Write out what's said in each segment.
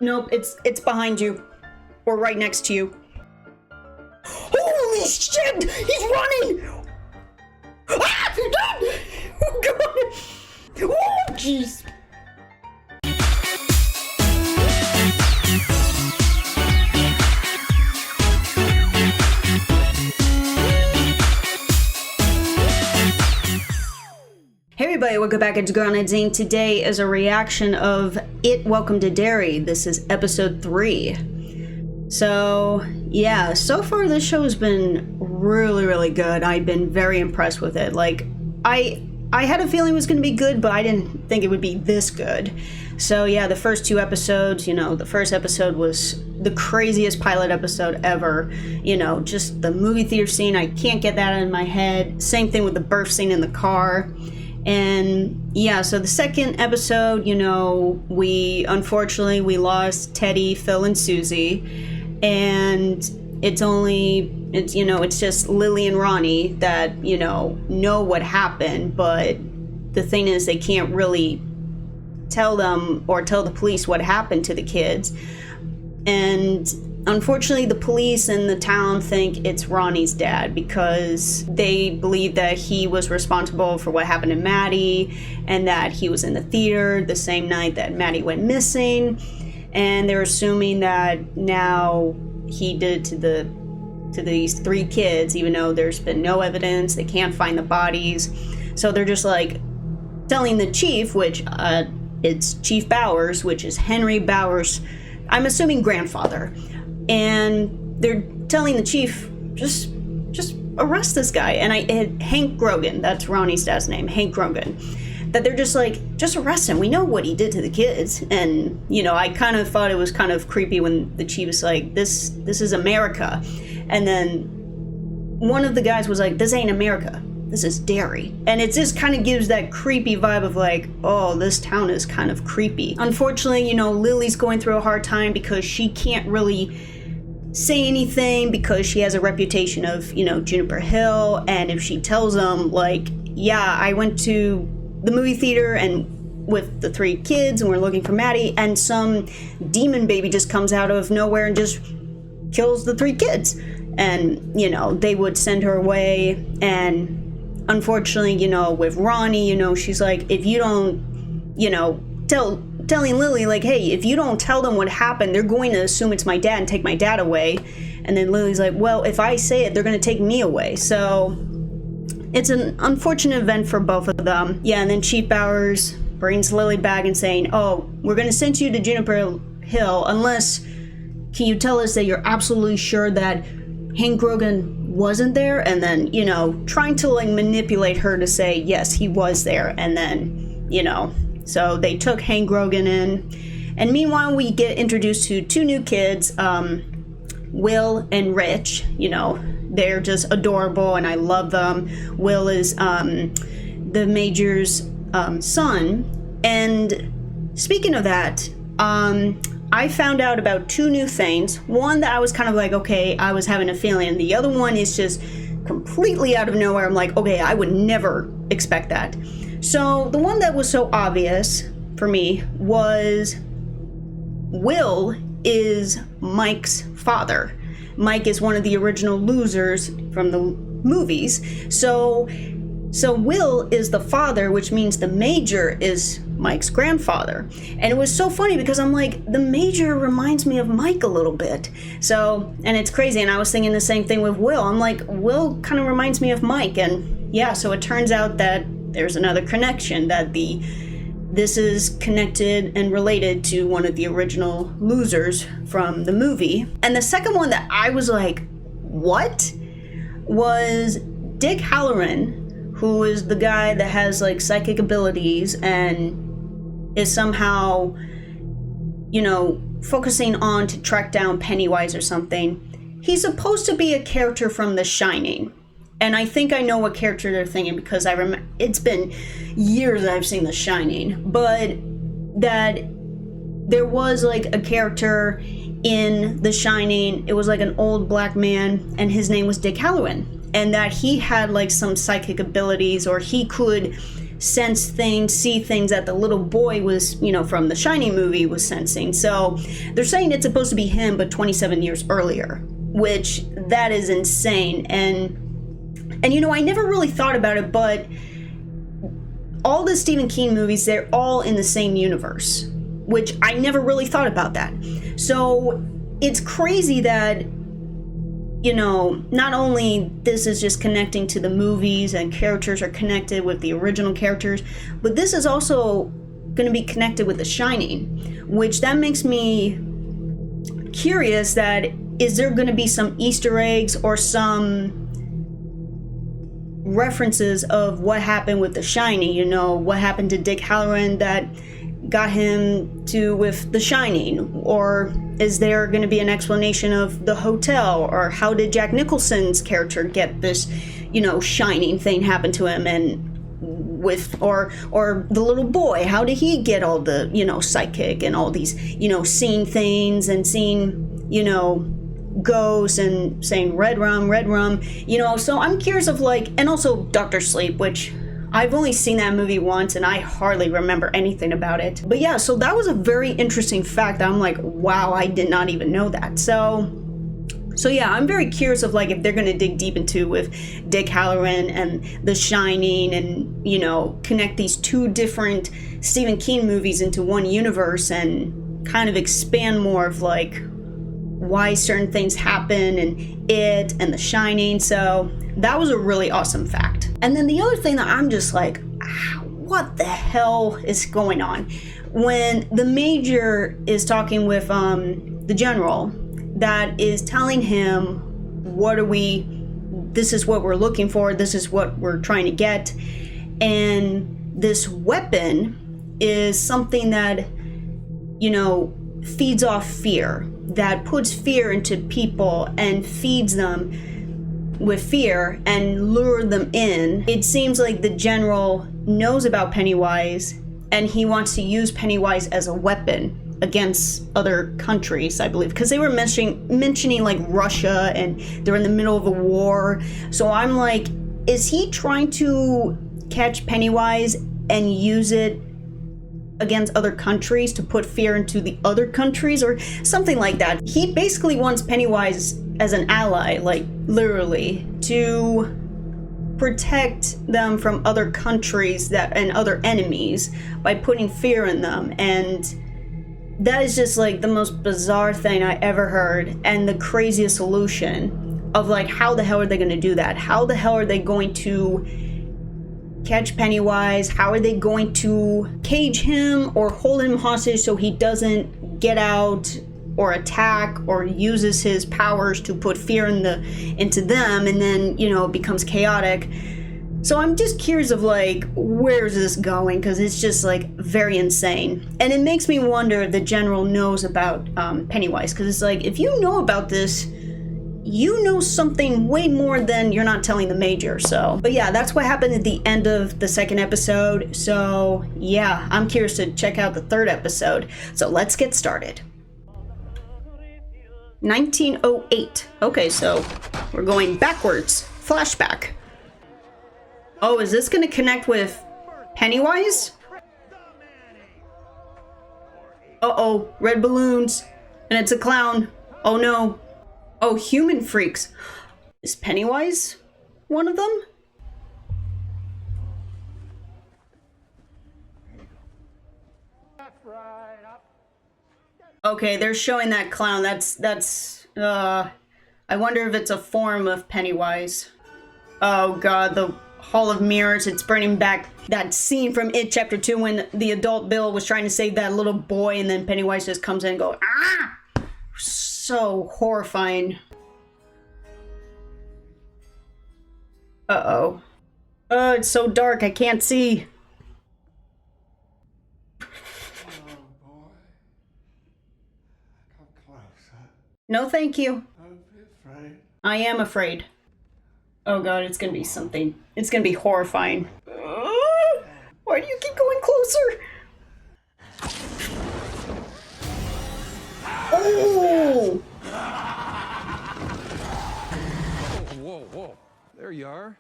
Nope, it's behind you. Or right next to you. Holy shit! He's running! Ah! Oh god! Oh jeez! Hey everybody, welcome back. It's Grounded Zine. Today is a reaction of It Welcome to Derry. This is episode 3. So, yeah, so far this show has been really good. I've been very impressed with it. Like, I had a feeling it was going to be good, but I didn't think it would be this good. So, yeah, the first 2 episodes, the first episode was the craziest pilot episode ever. Just the movie theater scene, I can't get that out of my head. Same thing with the birth scene in the car. And yeah, so the second episode, we lost Teddy, Phil, and Susie, and it's just Lily and Ronnie that, know what happened, but the thing is they can't really tell them or tell the police what happened to the kids. And unfortunately, the police and the town think it's Ronnie's dad because they believe that he was responsible for what happened to Maddie and that he was in the theater the same night that Maddie went missing. And they're assuming that now he did it to these 3 kids, even though there's been no evidence. They can't find the bodies. So they're just like telling the chief, which it's Chief Bowers, which is Henry Bowers' I'm assuming grandfather, and they're telling the chief, just arrest this guy. And Hank Grogan, that's Ronnie's dad's name, Hank Grogan, that they're just like, just arrest him. We know what he did to the kids. And, I kind of thought it was kind of creepy when the chief was like, this is America. And then one of the guys was like, this ain't America. This is Derry. And it just kind of gives that creepy vibe of like, oh, this town is kind of creepy. Unfortunately, Lily's going through a hard time because she can't really say anything because she has a reputation of, Juniper Hill. And if she tells them, like, yeah, I went to the movie theater and with the 3 kids and we're looking for Maddie, and some demon baby just comes out of nowhere and just kills the 3 kids. And, they would send her away. And unfortunately, with Ronnie, she's like, if you don't, telling Lily, like, hey, if you don't tell them what happened, they're going to assume it's my dad and take my dad away. And then Lily's like, well, if I say it, they're going to take me away. So it's an unfortunate event for both of them. Yeah, and then Chief Bowers brings Lily back and saying, oh, we're going to send you to Juniper Hill unless, can you tell us that you're absolutely sure that Hank Grogan wasn't there? And then, trying to like manipulate her to say, yes, he was there. And then, so they took Hank Grogan in. And meanwhile, we get introduced to 2 new kids, Will and Rich. They're just adorable and I love them. Will is the Major's son. And speaking of that, I found out about 2 new things. One that I was kind of like, okay, I was having a feeling. And the other one is just completely out of nowhere. I'm like, okay, I would never expect that. So the one that was so obvious for me was Will is Mike's father. Mike is one of the original losers from the movies. So Will is the father, which means the Major is Mike's grandfather. And it was so funny because I'm like, the Major reminds me of Mike a little bit. So, and it's crazy. And I was thinking the same thing with Will. I'm like, Will kind of reminds me of Mike. And yeah, so it turns out that there's another connection, that this is connected and related to one of the original losers from the movie. And the second one that I was like, what? Was Dick Hallorann, who is the guy that has like psychic abilities and is somehow, focusing on to track down Pennywise or something. He's supposed to be a character from The Shining. And I think I know what character they're thinking because I remember it's been years that I've seen The Shining, but that there was like a character in The Shining. It was like an old black man and his name was Dick Hallorann, and that he had like some psychic abilities, or he could sense things, see things that the little boy was, you know, from the Shining movie was sensing. So they're saying it's supposed to be him, but 27 years earlier, which that is insane. And you know, I never really thought about it, but all the Stephen King movies, they're all in the same universe, which I never really thought about that. So it's crazy that, you know, not only this is just connecting to the movies and characters are connected with the original characters, but this is also going to be connected with The Shining, which that makes me curious that is there going to be some Easter eggs or some references of what happened with The Shining, you know, what happened to Dick Hallorann that got him to with The Shining, or is there going to be an explanation of the hotel, or how did Jack Nicholson's character get this, you know, shining thing happen to him, and with or the little boy, how did he get all the, you know, psychic and all these, you know, seeing things and seeing, you know, ghosts and saying red rum, you know. So I'm curious of like, and also Dr. Sleep, which I've only seen that movie once and I hardly remember anything about it. But yeah, so that was a very interesting fact that I'm like, wow, I did not even know that. So yeah, I'm very curious of like if they're going to dig deep into with Dick Hallorann and The Shining, and, you know, connect these two different Stephen King movies into one universe and kind of expand more of like why certain things happen and it and The Shining. So that was a really awesome fact. And then the other thing that I'm just like, what the hell is going on? When the Major is talking with the General, that is telling him, this is what we're looking for, this is what we're trying to get. And this weapon is something that, you know, feeds off fear, that puts fear into people and feeds them with fear and lure them in. It seems like the General knows about Pennywise and he wants to use Pennywise as a weapon against other countries, I believe, because they were mentioning like Russia and they're in the middle of a war. So I'm like, is he trying to catch Pennywise and use it against other countries to put fear into the other countries or something like that? He basically wants Pennywise as an ally, like literally, to protect them from other countries and other enemies by putting fear in them. And that is just like the most bizarre thing I ever heard, and the craziest solution of like, how the hell are they going to do that? How the hell are they going to catch Pennywise? How are they going to cage him or hold him hostage so he doesn't get out or attack or uses his powers to put fear into them, and then, you know, it becomes chaotic? So I'm just curious of like, where's this going? Because it's just like very insane. And it makes me wonder if the General knows about Pennywise, because it's like, if you know about this, you know something way more than you're not telling the Major. So, but yeah, that's what happened at the end of the second episode. So yeah, I'm curious to check out the third episode. So let's get started. 1908. Okay, so we're going backwards. Flashback. Oh, is this gonna connect with Pennywise? Uh-oh, red balloons. And it's a clown. Oh no. Oh, human freaks. Is Pennywise one of them? Okay, they're showing that clown. I wonder if it's a form of Pennywise. Oh god, the Hall of Mirrors. It's bringing back that scene from It Chapter 2 when the adult Bill was trying to save that little boy and then Pennywise just comes in and goes, ah! So horrifying. Uh-oh. Oh, it's so dark, I can't see. Oh boy. Come closer. No, thank you. Don't be afraid. I am afraid. Oh god, it's gonna be something. It's gonna be horrifying. Why do you keep going closer? Oh! Whoa. There you are.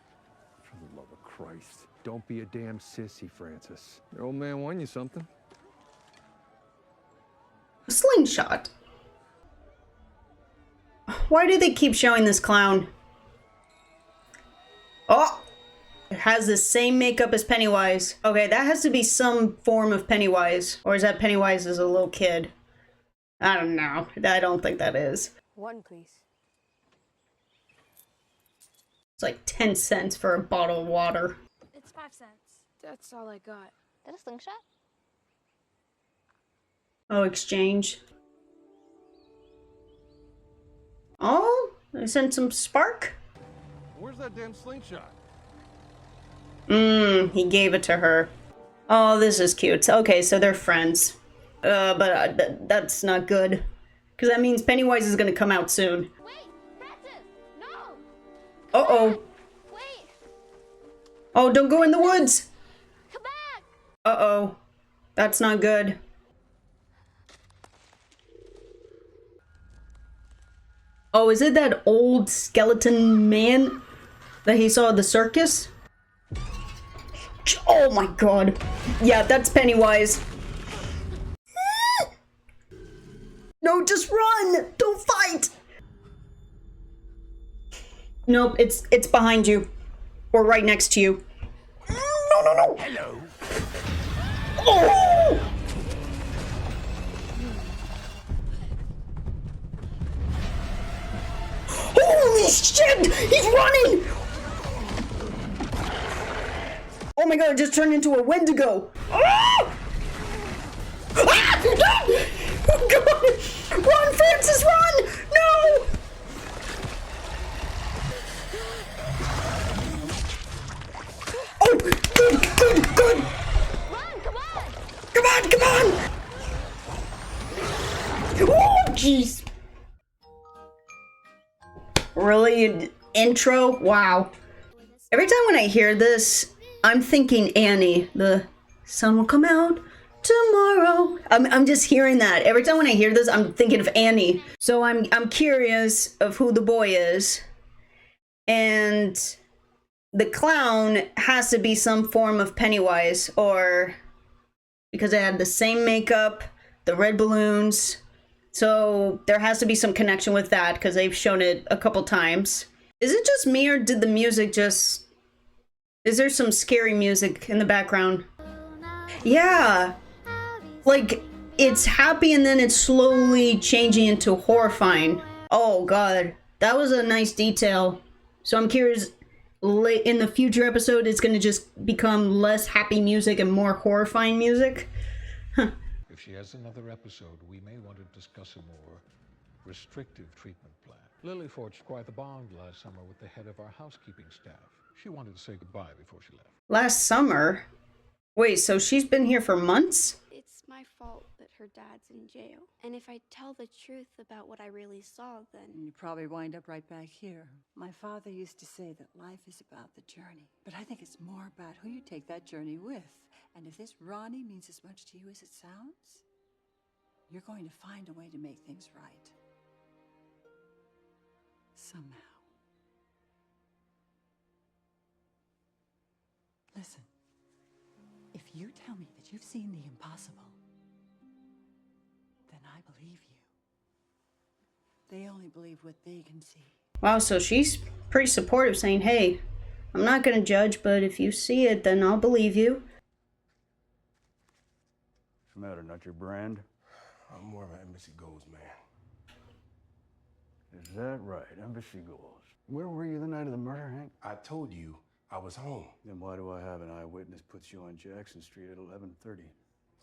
For the love of Christ. Don't be a damn sissy, Francis. Your old man won you something. A slingshot. Why do they keep showing this clown? Oh! It has the same makeup as Pennywise. Okay, that has to be some form of Pennywise. Or is that Pennywise as a little kid? I don't know. I don't think that is. One, please. It's like 10 cents for a bottle of water. It's 5 cents. That's all I got. Is that a slingshot? Oh, exchange. Oh, they sent some spark? Where's that damn slingshot? He gave it to her. Oh, this is cute. Okay, so they're friends. But that's not good. Because that means Pennywise is gonna come out soon. Wait, Francis! No! Uh-oh. Wait! Oh, don't go in the woods! Come back! Uh-oh. That's not good. Oh, is it that old skeleton man that he saw at the circus? Oh my god. Yeah, that's Pennywise. No, just run! Don't fight! Nope, it's behind you. Or right next to you. No. Hello. Oh! Holy shit! He's running! Oh my god, it just turned into a Wendigo. Ah! Ah! Oh god! Run, Francis, run! No! Oh, good. Run, come on! Come on! Oh, jeez. Really? Intro? Wow. Every time when I hear this, I'm thinking Annie. The sun will come out tomorrow. I'm just hearing that. Every time when I hear this, I'm thinking of Annie. So I'm curious of who the boy is. And the clown has to be some form of Pennywise, or because it had the same makeup, the red balloons. So there has to be some connection with that because they've shown it a couple times. Is it just me, or did the music just... Is there some scary music in the background? Yeah. Like, it's happy and then it's slowly changing into horrifying. Oh god, that was a nice detail. So I'm curious, in the future episode, it's gonna just become less happy music and more horrifying music? Huh. If she has another episode, we may want to discuss a more restrictive treatment plan. Lily forged quite the bond last summer with the head of our housekeeping staff. She wanted to say goodbye before she left. Last summer? Wait, so she's been here for months? It's my fault that her dad's in jail. And if I tell the truth about what I really saw, then... You probably wind up right back here. My father used to say that life is about the journey, but I think it's more about who you take that journey with. And if this Ronnie means as much to you as it sounds, you're going to find a way to make things right. Somehow. Listen, if you tell me that you've seen the impossible, then I believe you. They only believe what they can see. Wow, so she's pretty supportive, saying, hey, I'm not gonna judge, but if you see it, then I'll believe you. What's the matter, not your brand? I'm more of an embassy goals man. Is that right? Embassy goals. Where were you the night of the murder, Hank? I told you I was home. Then why do I have an eyewitness puts you on Jackson Street at 11:30?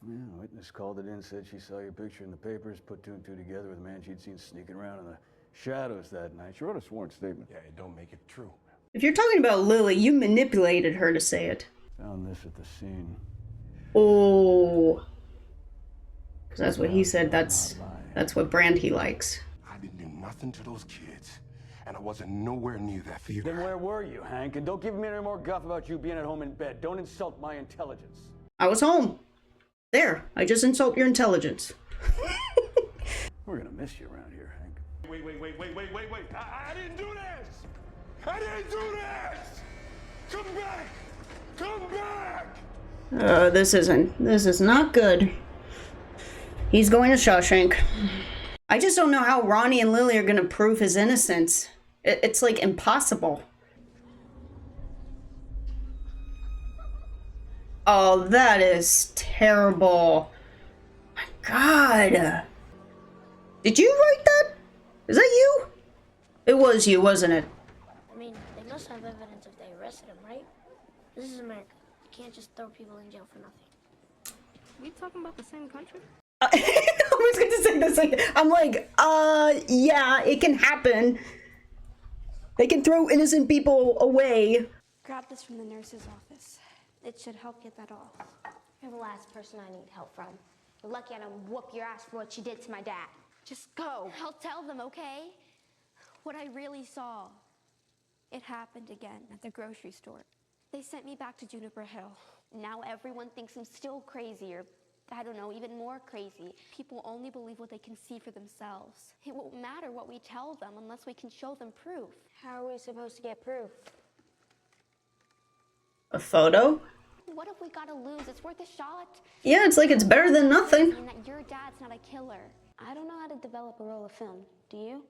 Yeah, witness called it in, said she saw your picture in the papers, put two and two together with a man she'd seen sneaking around in the shadows that night. She wrote a sworn statement. Yeah, it don't make it true. If you're talking about Lily, you manipulated her to say it. Found this at the scene. Oh. Because that's what he said. That's what brand he likes. I didn't do nothing to those kids, and I wasn't nowhere near that theater. Then where were you, Hank? And don't give me any more guff about you being at home in bed. Don't insult my intelligence. I was home. There, I just insult your intelligence. We're gonna miss you around here, Hank. Wait. I didn't do this! I didn't do this! Come back! Come back! This is not good. He's going to Shawshank. I just don't know how Ronnie and Lily are gonna prove his innocence. It's like impossible. Oh, that is terrible. My God. Did you write that? Is that you? It was you, wasn't it? I mean, they must have evidence if they arrested him, right? This is America. You can't just throw people in jail for nothing. We talking about the same country? I was going to say this. I'm like, yeah, it can happen. They can throw innocent people away. Grab this from the nurse's office. It should help get that off. You're the last person I need help from. You're lucky I don't whoop your ass for what you did to my dad. Just go. I'll tell them, okay? What I really saw. It happened again at the grocery store. They sent me back to Juniper Hill. Now everyone thinks I'm still crazy, or I don't know, even more crazy. People only believe what they can see for themselves. It won't matter what we tell them unless we can show them proof. How are we supposed to get proof? A photo? What if we gotta lose? It's worth a shot. Yeah, it's like it's better than nothing. And that your dad's not a killer. I don't know how to develop a roll of film. Do you?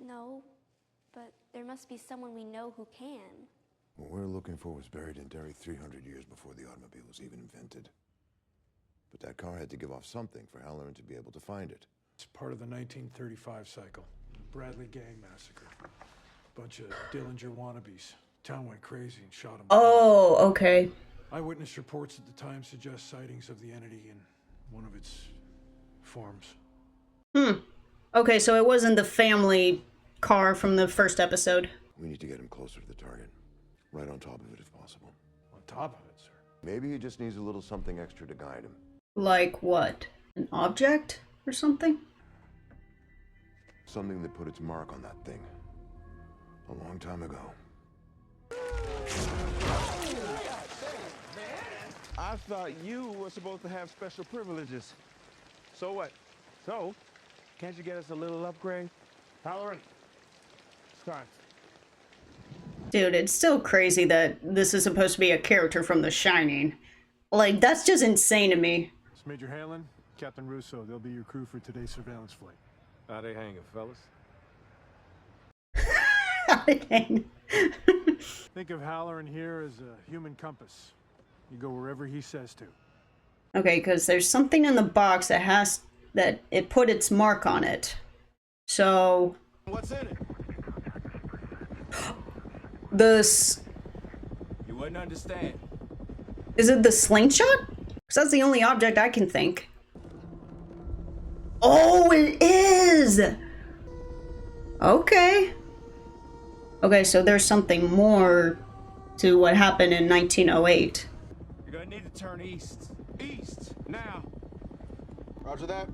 No, but there must be someone we know who can. What we're looking for was buried in Derry 300 years before the automobile was even invented. But that car had to give off something for Hallorann to be able to find it. It's part of the 1935 cycle. Bradley gang massacre. Bunch of Dillinger wannabes. Town went crazy and shot him. Oh, okay. Eyewitness reports at the time suggest sightings of the entity in one of its forms. Okay, so it wasn't the family car from the first episode. We need to get him closer to the target. Right on top of it if possible. On top of it, sir. Maybe he just needs a little something extra to guide him. Like what? An object or something? Something that put its mark on that thing. A long time ago. I thought you were supposed to have special privileges. So what? So, can't you get us a little upgrade? Hallorann, start. Dude, it's still crazy that this is supposed to be a character from The Shining. Like, that's just insane to me. It's Major Hallorann, Captain Russo. They'll be your crew for today's surveillance flight. How they hanging, fellas? Think of Hallorann here as a human compass. You go wherever he says to. Okay, because there's something in the box that it put its mark on it. So... What's in it? You wouldn't understand. Is it the slingshot? Because that's the only object I can think. Oh, it is! Okay. Okay, so there's something more to what happened in 1908. You're gonna need to turn east. East, now. Roger that.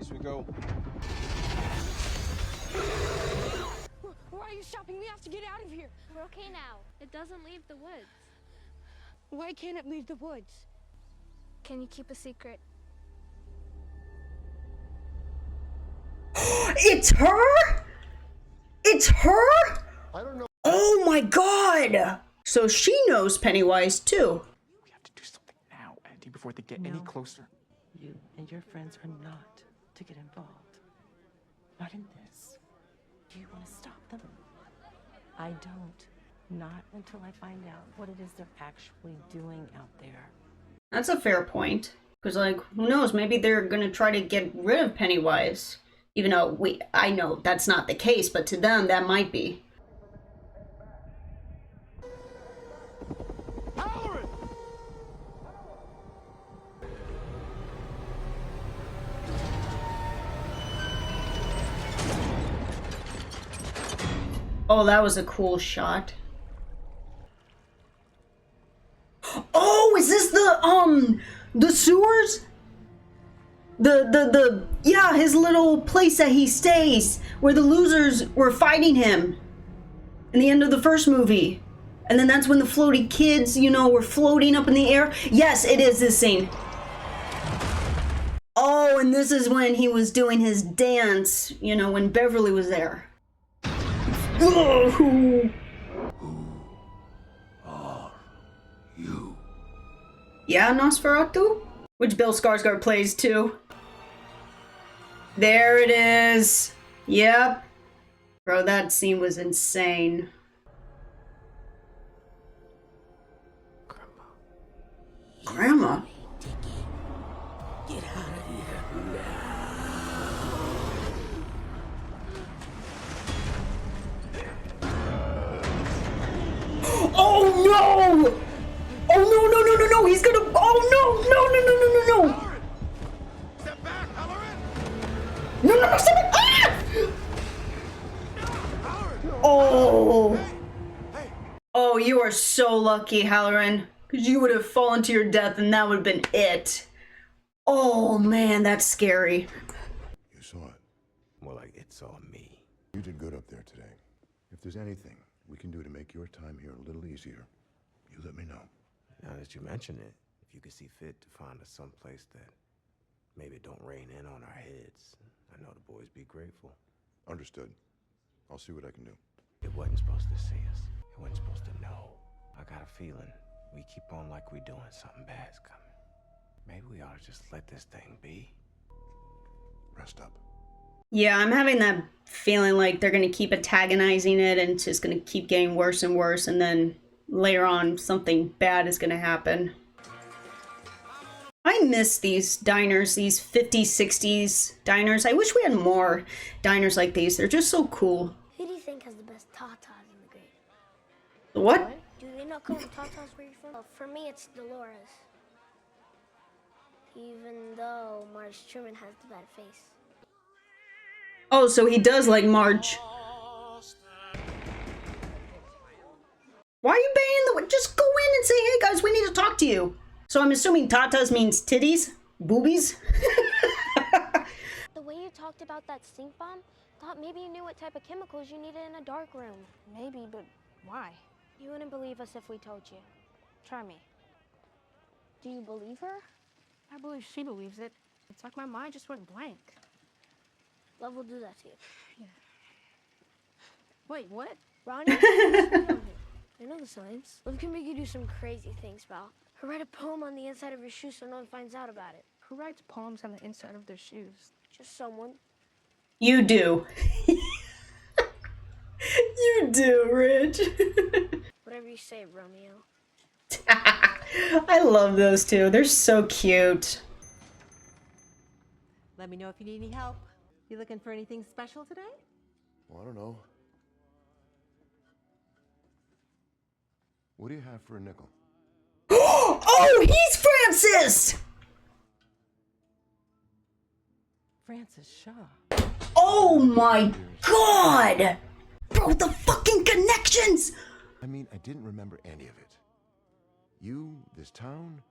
East we go. Why are you stopping? We have to get out of here. We're okay now. It doesn't leave the woods. Why can't it leave the woods? Can you keep a secret? It's her? It's her? I don't know. Oh my god! So she knows Pennywise too. We have to do something now, Andy, before they get any closer. You and your friends are not to get involved. Not in this. Do you want to stop them? I don't. Not until I find out what it is they're actually doing out there. That's a fair point. Because, like, who knows? Maybe they're gonna try to get rid of Pennywise. Even though I know that's not the case, but to them, that might be. Hallorann! Oh, that was a cool shot. Oh, is this the sewers? Yeah, his little place that he stays, where the losers were fighting him in the end of the first movie. And then that's when the floaty kids, you know, were floating up in the air. Yes, it is this scene. Oh, and this is when he was doing his dance, you know, when Beverly was there. Oh. Who are Yeah, Nosferatu? Which Bill Skarsgård plays too. There it is. Yep. Bro, that scene was insane. Grandma? Get out of here now. Oh no! Oh no, no, no, no, no! He's gonna. Oh no, no, no, no, no, no, no! Step back, Hallorann! No, no, no, step back! Ah! Oh. Oh, you are so lucky, Hallorann. Because you would have fallen to your death and that would have been it. Oh man, that's scary. You saw it. More like it saw me. You did good up there today. If there's anything we can do to make your time here a little easier, you let me know. Now that you mention it, if you could see fit to find us someplace that maybe don't rain in on our heads, I know the boys be grateful. Understood. I'll see what I can do. It wasn't supposed to see us. It wasn't supposed to know. I got a feeling we keep on like we doing, something bad's coming. Maybe we ought to just let this thing be. Rest up. Yeah, I'm having that feeling like they're going to keep antagonizing it and it's just going to keep getting worse and worse, and then later on something bad is going to happen. I miss these diners, these 50s, 60s diners. I wish we had more diners like these. They're just so cool. Who do you think has the best tatas in the grade? What? Do they not call them tatas where you're from? Well, for me, it's Dolores. Even though Marge Truman has the bad face. Oh, so he does like Marge. Why are you banging the... Just go in and say, hey guys, we need to talk to you. So I'm assuming tatas means titties? Boobies? The way you talked about that stink bomb, thought maybe you knew what type of chemicals you needed in a dark room. Maybe, but why? You wouldn't believe us if we told you. Try me. Do you believe her? I believe she believes it. It's like my mind just went blank. Love will do that to you. Yeah. Wait, what? Ronnie, I know the signs. Love can make you do some crazy things, Val. Or write a poem on the inside of your shoe so no one finds out about it. Who writes poems on the inside of their shoes? Just someone. You do. You do, Rich. Whatever you say, Romeo. I love those two. They're so cute. Let me know if you need any help. You looking for anything special today? Well, I don't know. What do you have for a nickel? Oh, he's Francis! Francis Shaw. Oh my god! Bro, the fucking connections! I mean, I didn't remember any of it. You, this town?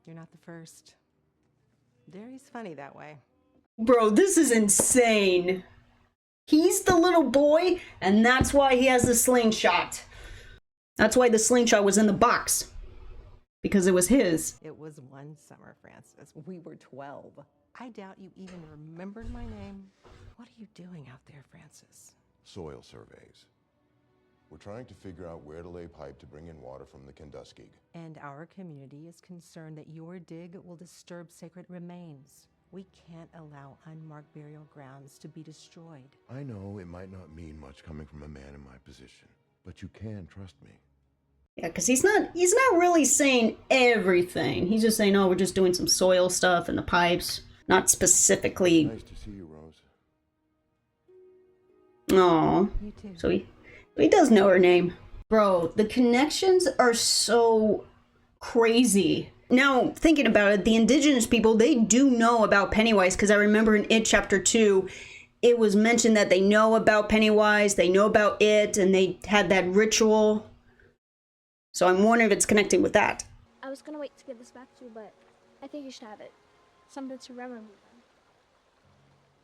You're not the first. Derry's funny that way. Bro, this is insane. He's the little boy, and that's why he has the slingshot. That's why the slingshot was in the box. Because it was his. It was one summer, Francis. We were 12. I doubt you even remembered my name. What are you doing out there, Francis? Soil surveys. We're trying to figure out where to lay pipe to bring in water from the Kentuskig. And our community is concerned that your dig will disturb sacred remains. We can't allow unmarked burial grounds to be destroyed. I know it might not mean much coming from a man in my position, but you can trust me. Yeah, because he's not really saying everything. He's just saying, oh, we're just doing some soil stuff in the pipes. Not specifically. Nice to see you, Rose. Aw. You too. So he does know her name. Bro, the connections are so crazy. Now, thinking about it, the indigenous people, they do know about Pennywise, because I remember in It Chapter 2, it was mentioned that they know about Pennywise, they know about it, and they had that ritual. So I'm wondering if it's connecting with that. I was gonna wait to give this back to you, but I think you should have it. Something to remember me by.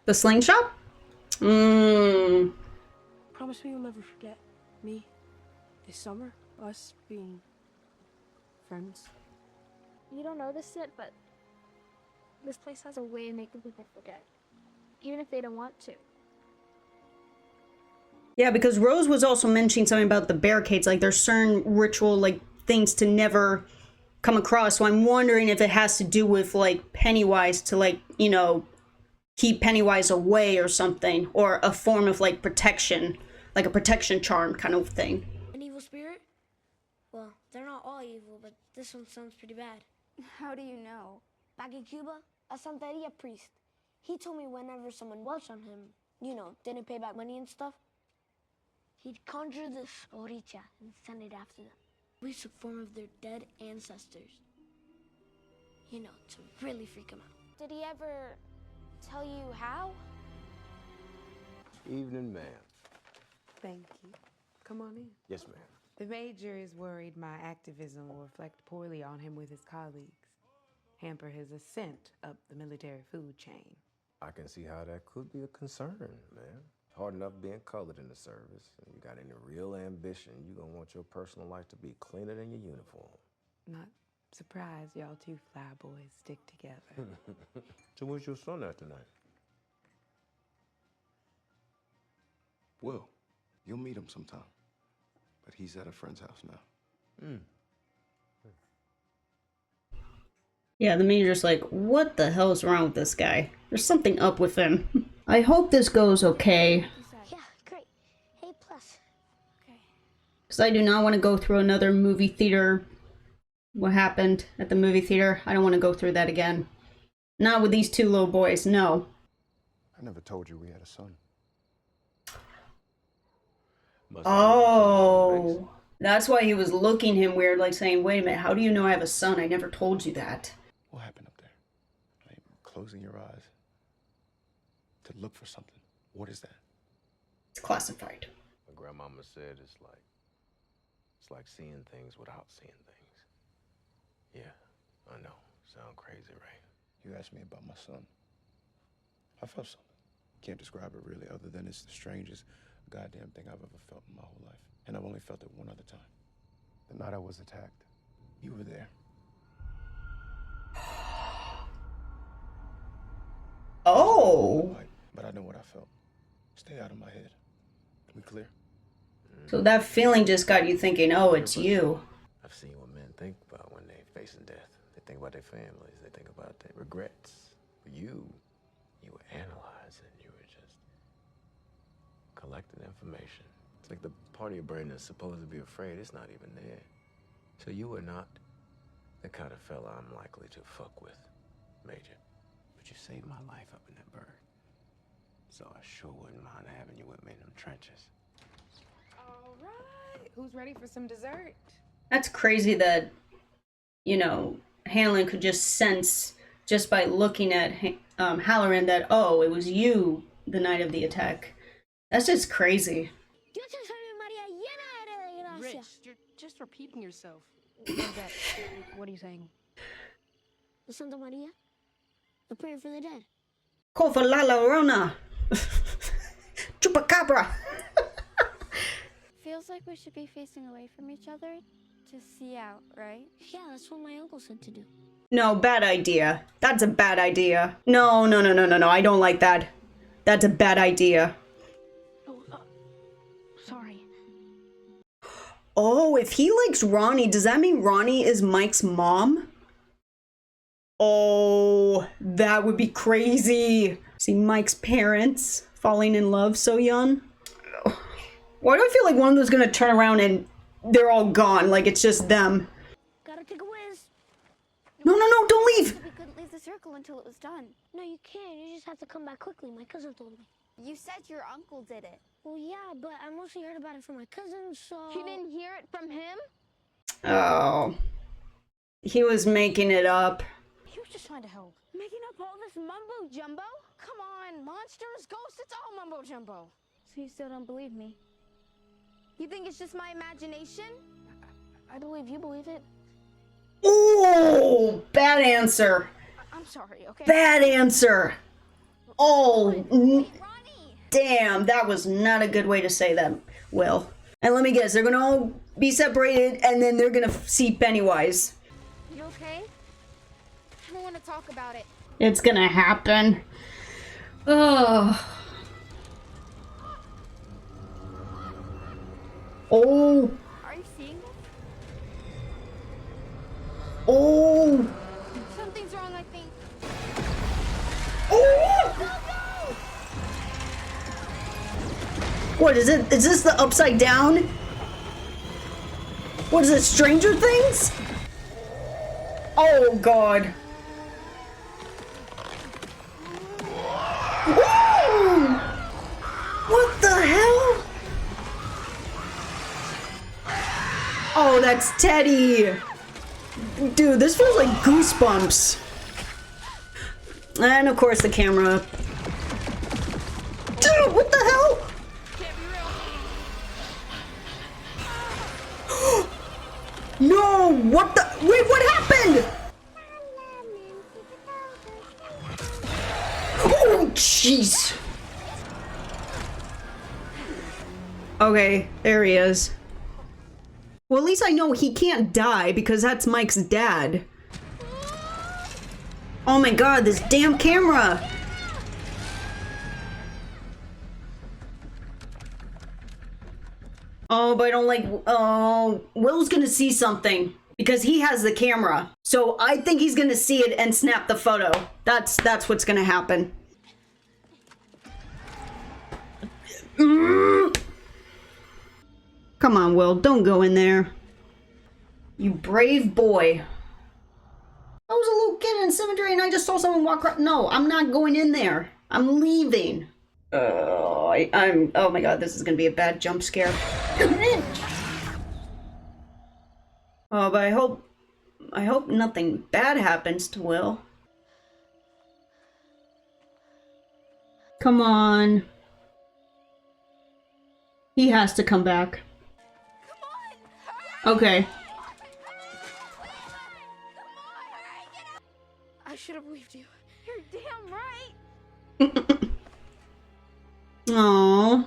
The slingshot? Promise me you'll never forget me, this summer, us being friends. You don't know this yet, but this place has a way of making people forget, even if they don't want to. Yeah, because Rose was also mentioning something about the barricades, like there's certain ritual, like, things to never come across. So I'm wondering if it has to do with like Pennywise to like, you know, keep Pennywise away or something, or a form of like protection, like a protection charm kind of thing. An evil spirit? Well, they're not all evil, but this one sounds pretty bad. How do you know? Back in Cuba, a Santeria priest. He told me whenever someone was on him, you know, didn't pay back money and stuff, he'd conjure this oricha and send it after them. We took form of their dead ancestors. You know, to really freak them out. Did he ever tell you how? Evening, ma'am. Thank you. Come on in. Yes, ma'am. The Major is worried my activism will reflect poorly on him with his colleagues, hamper his ascent up the military food chain. I can see how that could be a concern, ma'am. Hard enough being colored in the service. And you got any real ambition, you're gonna want your personal life to be cleaner than your uniform. Not surprised y'all two fly boys stick together. So where's your son at tonight? Will, you'll meet him sometime. But he's at a friend's house now. Yeah, the Major's like, what the hell's wrong with this guy? There's something up with him. I hope this goes okay. Yeah, great. A+. Okay. Because I do not want to go through another movie theater. What happened at the movie theater? I don't want to go through that again. Not with these two little boys, no. I never told you we had a son. Oh, that's why he was looking him weird, like saying, wait a minute, how do you know I have a son? I never told you that. What happened up there? Like closing your eyes to look for something. What is that? It's classified. My grandmama said it's like seeing things without seeing things. Yeah, I know. Sound crazy, right? You asked me about my son. I felt something. Can't describe it really, other than it's the strangest goddamn thing I've ever felt in my whole life. And I've only felt it one other time. The night I was attacked. You were there. Oh. But I know what I felt. Stay out of my head. We clear? So that feeling just got you thinking, oh, it's you. I've seen what men think about when they're facing death. They think about their families. They think about their regrets. But you were analyzing. You were just collecting information. It's like the part of your brain that's supposed to be afraid, it's not even there. So you were not the kind of fella I'm likely to fuck with, Major. But you saved my life up in that bird. So I sure wouldn't mind having you with me in them trenches. All right, who's ready for some dessert? That's crazy that, you know, Hanlon could just sense, just by looking at Hallorann, that, oh, it was you the night of the attack. That's just crazy. Rich, you're just repeating yourself. What are you saying? The Santa Maria? The prayer for the dead. Call for La Llorona. Chupacabra. Feels like we should be facing away from each other to see out, right? Yeah, that's what my uncle said to do. No, bad idea. That's a bad idea. No. I don't like that. That's a bad idea. Sorry. Oh, if he likes Ronnie, does that mean Ronnie is Mike's mom? Oh, that would be crazy. See Mike's parents falling in love so young. Why do I feel like one of them's gonna turn around and they're all gone, like it's just them? Gotta take a whiz. No, don't leave! We couldn't leave the circle until it was done. No, you can't. You just have to come back quickly. My cousin told me. You said your uncle did it. Well, yeah, but I mostly heard about it from my cousin, so... You didn't hear it from him? Oh. He was making it up. He was just trying to help. Making up all this mumbo jumbo? Come on, monsters, ghosts, it's all mumbo jumbo. So you still don't believe me? You think it's just my imagination? I believe you believe it. Ooh, bad answer. I'm sorry, okay? Bad answer. Oh, damn, that was not a good way to say that, Will. And let me guess, they're gonna all be separated and then they're gonna see Pennywise. You okay? I don't want to talk about it. It's gonna happen. Oh. Oh. Are you seeing this? Oh. What is it? Is this the upside down? What is it, Stranger Things? Oh god. Woo! What the hell? Oh, that's Teddy. Dude, this feels like Goosebumps. And of course the camera. Dude, what the hell? No, what the? Wait, what happened? Oh, jeez. Okay, there he is. Well, at least I know he can't die because that's Mike's dad. Oh my god, this damn camera! Oh, but I don't like... Oh, Will's gonna see something because he has the camera. So I think he's gonna see it and snap the photo. That's what's gonna happen. Come on, Will, don't go in there. You brave boy. I was a little kid in cemetery and I just saw someone walk around. No, I'm not going in there. I'm leaving. Oh my god, this is gonna be a bad jump scare. Oh, but I hope nothing bad happens to Will. Come on. He has to come back. Okay. I should have believed you. You're damn right. Aww.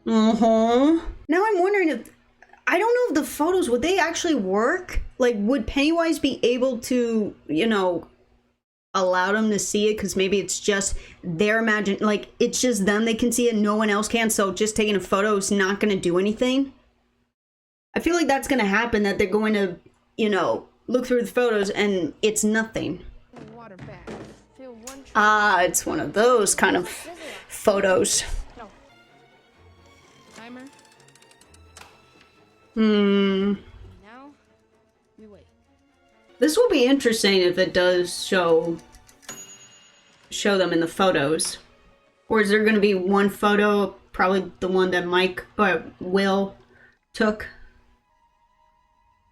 Now I'm wondering if... I don't know if the photos, would they actually work? Like, would Pennywise be able to, you know, allow them to see it? Because maybe it's just their like, it's just them, they can see it, no one else can, so just taking a photo is not going to do anything? I feel like that's going to happen, that they're going to, you know, look through the photos and it's nothing. Ah, it's one of those kind of photos. Timer. Now we wait. This will be interesting if it does show them in the photos. Or is there going to be one photo, probably the one that Will took?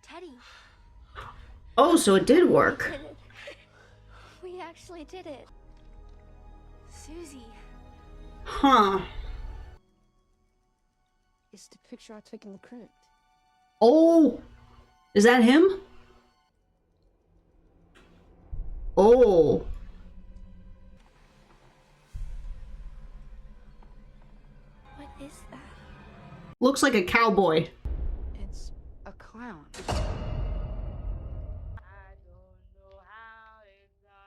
Teddy. Oh, so it did work. We actually did it. Susie. Huh. It's the picture I took in the crypt. Oh! Is that him? Oh. What is that? Looks like a cowboy. It's a clown.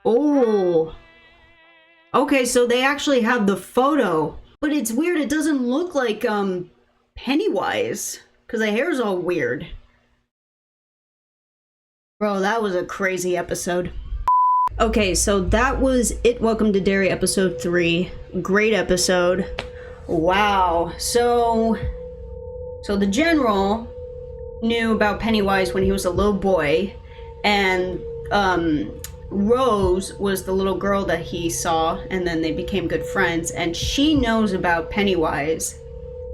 Oh. Okay, so they actually have the photo. But it's weird, it doesn't look like, Pennywise. Because the hair's all weird. Bro, that was a crazy episode. Okay, so that was It Welcome to Derry episode 3. Great episode. Wow. So the general knew about Pennywise when he was a little boy, and Rose was the little girl that he saw, and then they became good friends, and she knows about Pennywise.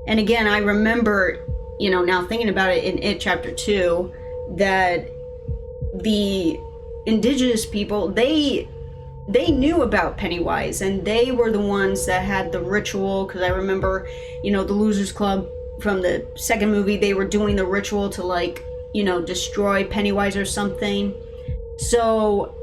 And again, I remember, you know, now thinking about it in It Chapter 2, that the indigenous people, they knew about Pennywise, and they were the ones that had the ritual, because I remember, you know, the Losers Club from the second movie, they were doing the ritual to, like, you know, destroy Pennywise or something. So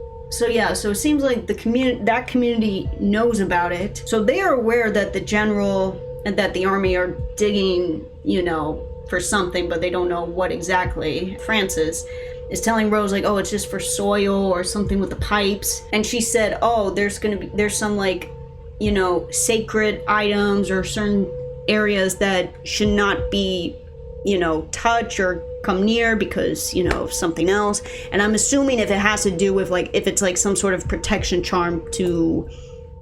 yeah, so it seems like that community knows about it. So they are aware that the general and that the army are digging, you know, for something, but they don't know what exactly. Frances is telling Rose, like, oh, it's just for soil or something with the pipes. And she said, oh, there's some, like, you know, sacred items or certain areas that should not be, you know, touch or come near because, you know, of something else. And I'm assuming if it has to do with, like, if it's like some sort of protection charm to,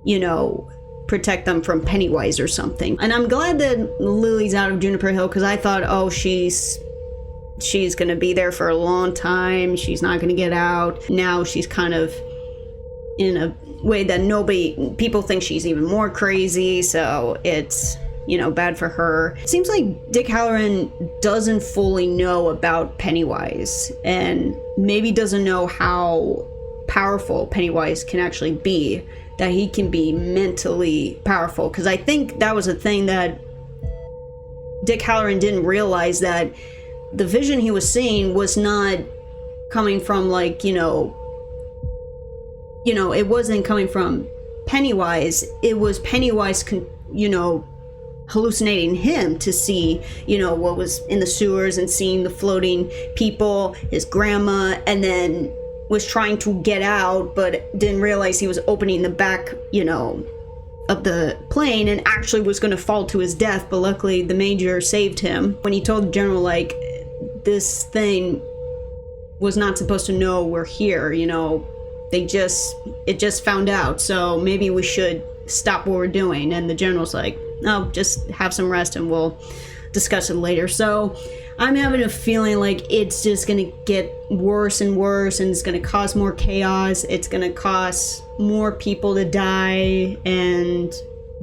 you know, protect them from Pennywise or something. And I'm glad that Lily's out of Juniper Hill, because I thought, oh, she's gonna be there for a long time, she's not gonna get out. Now she's kind of in a way that people think she's even more crazy, so it's, you know, bad for her. It seems like Dick Hallorann doesn't fully know about Pennywise, and maybe doesn't know how powerful Pennywise can actually be, that he can be mentally powerful. Because I think that was a thing that Dick Hallorann didn't realize, that the vision he was seeing was not coming from, like, you know, it wasn't coming from Pennywise. It was Pennywise, you know, hallucinating him to see, you know, what was in the sewers, and seeing the floating people, his grandma, and then was trying to get out, but didn't realize he was opening the back, you know, of the plane, and actually was going to fall to his death. But luckily the major saved him when he told the general, like, this thing was not supposed to know we're here, you know, it just found out, so maybe we should stop what we're doing. And the general's like, no, just have some rest and we'll discuss it later. So I'm having a feeling like it's just gonna get worse and worse, and it's gonna cause more chaos. It's gonna cause more people to die, and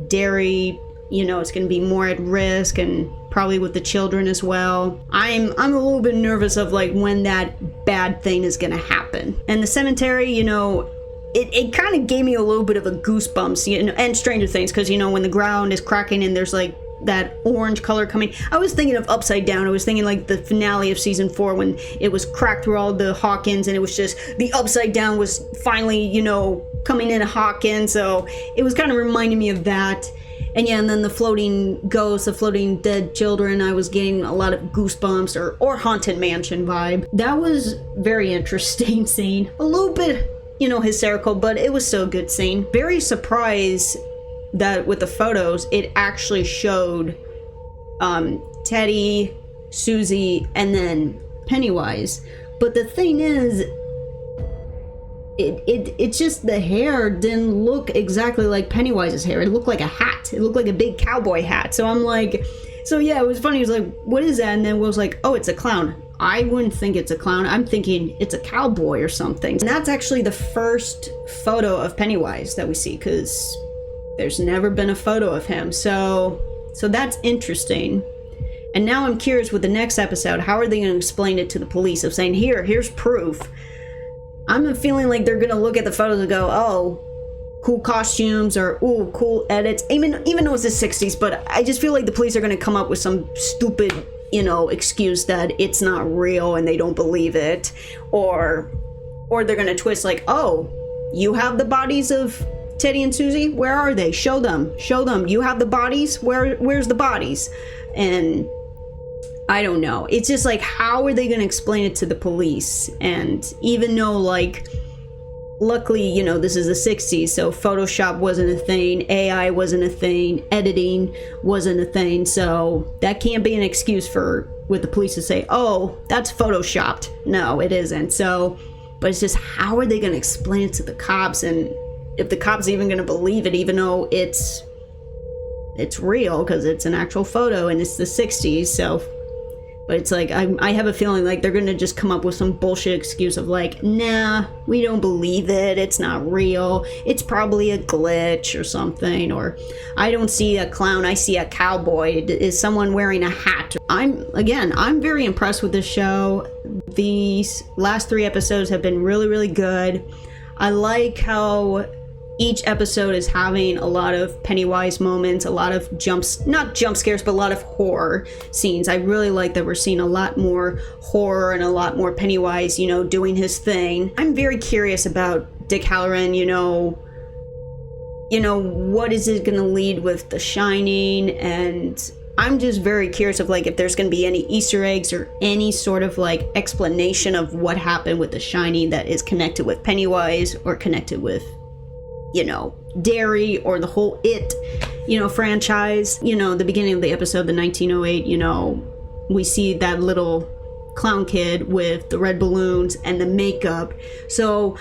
Derry, you know, it's gonna be more at risk, and probably with the children as well. I'm a little bit nervous of, like, when that bad thing is gonna happen. And the cemetery, you know, it kind of gave me a little bit of a goosebumps, you know, and Stranger Things, because, you know, when the ground is cracking and there's like that orange color coming. I was thinking of Upside Down. I was thinking like the finale of season 4, when it was cracked through all the Hawkins, and it was just the Upside Down was finally, you know, coming in Hawkins. So it was kind of reminding me of that. And yeah, and then the floating ghosts, the floating dead children, I was getting a lot of goosebumps or Haunted Mansion vibe. That was very interesting scene. A little bit, you know, hysterical, but it was still a good scene. Very surprised that with the photos, it actually showed Teddy, Susie, and then Pennywise. But the thing is, it's just the hair didn't look exactly like Pennywise's hair. It looked like a hat. It looked like a big cowboy hat. So I'm like, so yeah, it was funny. It was like, what is that? And then Will's like, oh, it's a clown. I wouldn't think it's a clown. I'm thinking it's a cowboy or something. And that's actually the first photo of Pennywise that we see, because there's never been a photo of him. So that's interesting. And now I'm curious with the next episode, how are they going to explain it to the police of saying, here's proof. I'm feeling like they're going to look at the photos and go, oh, cool costumes, or ooh, cool edits. Even though it's the 60s, but I just feel like the police are going to come up with some stupid, you know, excuse that it's not real and they don't believe it. Or they're going to twist like, oh, you have the bodies of Teddy and Susie? Where are they? Show them. You have the bodies? Where's the bodies? And I don't know. It's just like, how are they going to explain it to the police? And even though, like, luckily, you know, this is the 60s, so Photoshop wasn't a thing, AI wasn't a thing, editing wasn't a thing, so that can't be an excuse with the police to say, oh, that's Photoshopped. No, it isn't. So, but it's just, how are they going to explain it to the cops? And if the cops are even going to believe it, even though it's real, because it's an actual photo and it's the 60s, so. But it's like, I have a feeling like they're going to just come up with some bullshit excuse of like, nah, we don't believe it. It's not real. It's probably a glitch or something. Or I don't see a clown. I see a cowboy. Is someone wearing a hat? I'm very impressed with this show. These last 3 episodes have been really, really good. I like how each episode is having a lot of Pennywise moments, a lot of not jump scares, but a lot of horror scenes. I really like that we're seeing a lot more horror and a lot more Pennywise, you know, doing his thing. I'm very curious about Dick Hallorann, you know, what is it going to lead with The Shining? And I'm just very curious of like if there's going to be any Easter eggs or any sort of like explanation of what happened with The Shining that is connected with Pennywise or connected with, you know, Derry or the whole It, you know, franchise. You know, the beginning of the episode, the 1908, you know, we see that little clown kid with the red balloons and the makeup. So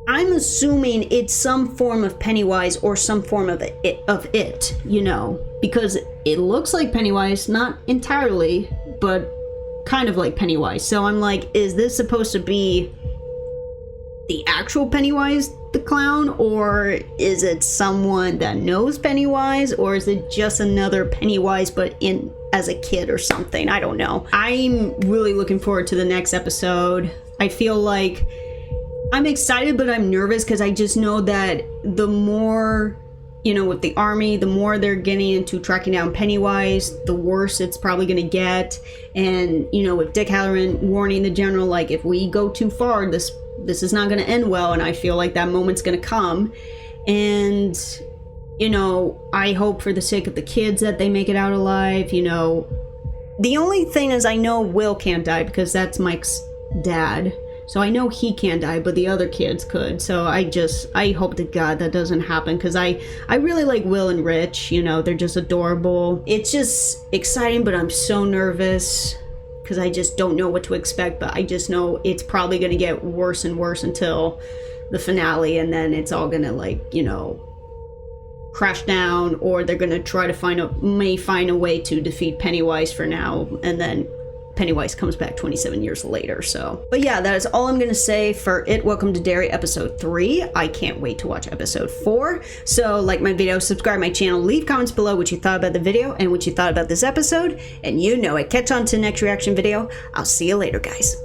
I'm assuming it's some form of Pennywise or some form of it, you know, because it looks like Pennywise, not entirely, but kind of like Pennywise. So I'm like, is this supposed to be the actual Pennywise the clown, or is it someone that knows Pennywise, or is it just another Pennywise but in as a kid or something? I don't know. I'm really looking forward to the next episode. I feel like I'm excited, but I'm nervous because I just know that the more, you know, with the army, the more they're getting into tracking down Pennywise, the worse it's probably going to get. And, you know, with Dick Hallorann warning the general, like, if we go too far, this is not going to end well. And I feel like that moment's going to come. And, you know, I hope for the sake of the kids that they make it out alive. You know, the only thing is I know Will can't die because that's Mike's dad. So I know he can't die, but the other kids could. So I hope to God that doesn't happen, because I really like Will and Rich. You know, they're just adorable. It's just exciting, but I'm so nervous because I just don't know what to expect. But I just know it's probably going to get worse and worse until the finale, and then it's all going to, like, you know, crash down, or they're going to try to find a way to defeat Pennywise for now, and then Pennywise comes back 27 years later. So, but yeah, that is all I'm gonna say for It Welcome to Derry episode 3. I can't wait to watch episode 4. So like my video, subscribe my channel, leave comments below what you thought about the video and what you thought about this episode, and you know it. Catch on to the next reaction video. I'll see you later, guys.